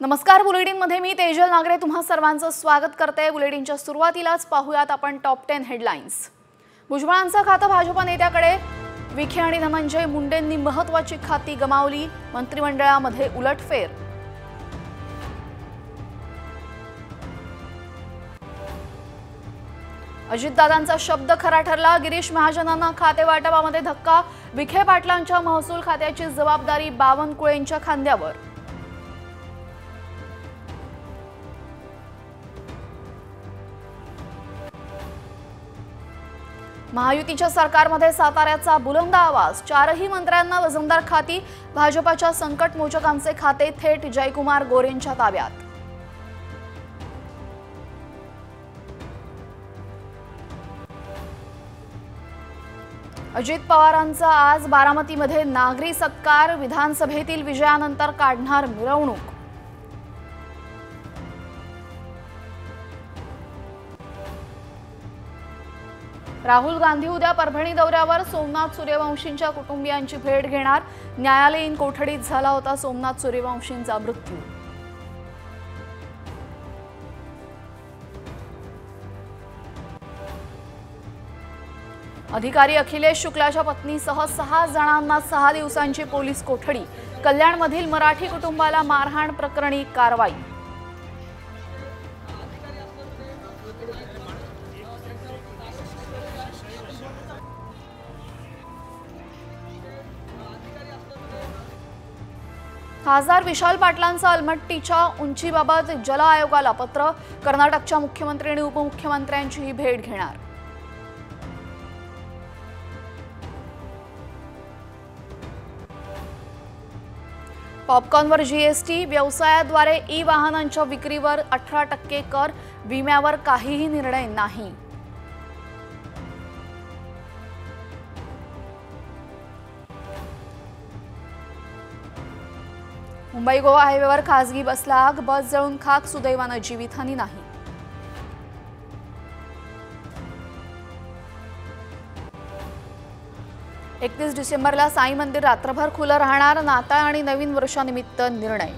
नमस्कार, बुलेटिनमध्ये मी तेजल नागरे तुम्हा सर्वांचं स्वागत करते। बुलेटिनच्या सुरुवातीलाच पाहूयात आपण टॉप 10 हेडलाइन्स। भुजबळांचं खातं भाजप नेत्याकडे, विखे आणि धनंजय मुंडेंनी महत्त्वाची खाती गमावली, मंत्रिमंडळामध्ये उलटफेर। अजितदादांचा शब्द खरा ठरला, गिरीश महाजनांना खाते वाटपामध्ये धक्का, विखे पाटलांच्या महसूल खात्याची जबाबदारी बावनकुळेंच्या खांद्यावर। महायुतीच्या सरकारमध्ये साताऱ्याचा बुलंद आवाज, चारही मंत्र्यांना वजनदार खाती, भाजपच्या संकट मोचकांचे खाते थेट जयकुमार गोरेंच्या ताब्यात। अजित पवारांचा आज बारामतीमध्ये नागरी सत्कार, विधानसभेतील विजयानंतर काढणार मिरवणूक। राहुल गांधी उद्या परभणी दौऱ्यावर, सोमनाथ सूर्यवंशींच्या कुटुंबियांची भेट घेणार, न्यायालयीन कोठडीत झाला होता सोमनाथ सूर्यवंशींचा मृत्यू। अधिकारी अखिलेश शुक्लाच्या पत्नीसह 6 जणांना 6 दिवसांची पोलीस कोठडी, कल्याणमधील मराठी कुटुंबाला मारहाण प्रकरणी कारवाई। खासदार विशाल पाटलांचा अलमट्टीच्या उंचीबाबत जल आयोगाला पत्र, कर्नाटकच्या मुख्यमंत्री आणि उपमुख्यमंत्र्यांची भेट घेणार। पॉपकॉर्नवर जीएसटी, व्यवसायाद्वारे ई वाहनांच्या विक्रीवर 18% कर, विम्यावर काहीही निर्णय नाही। मुंबई गोवा हायवेवर खासगी बसला आग, बस जळून खाक, सुदैवाने जीवितहानी नाही। डिसेंबरला साई मंदिर रात्रभर खुलं राहणार, नाताळ आणि नवीन वर्षानिमित्त निर्णय।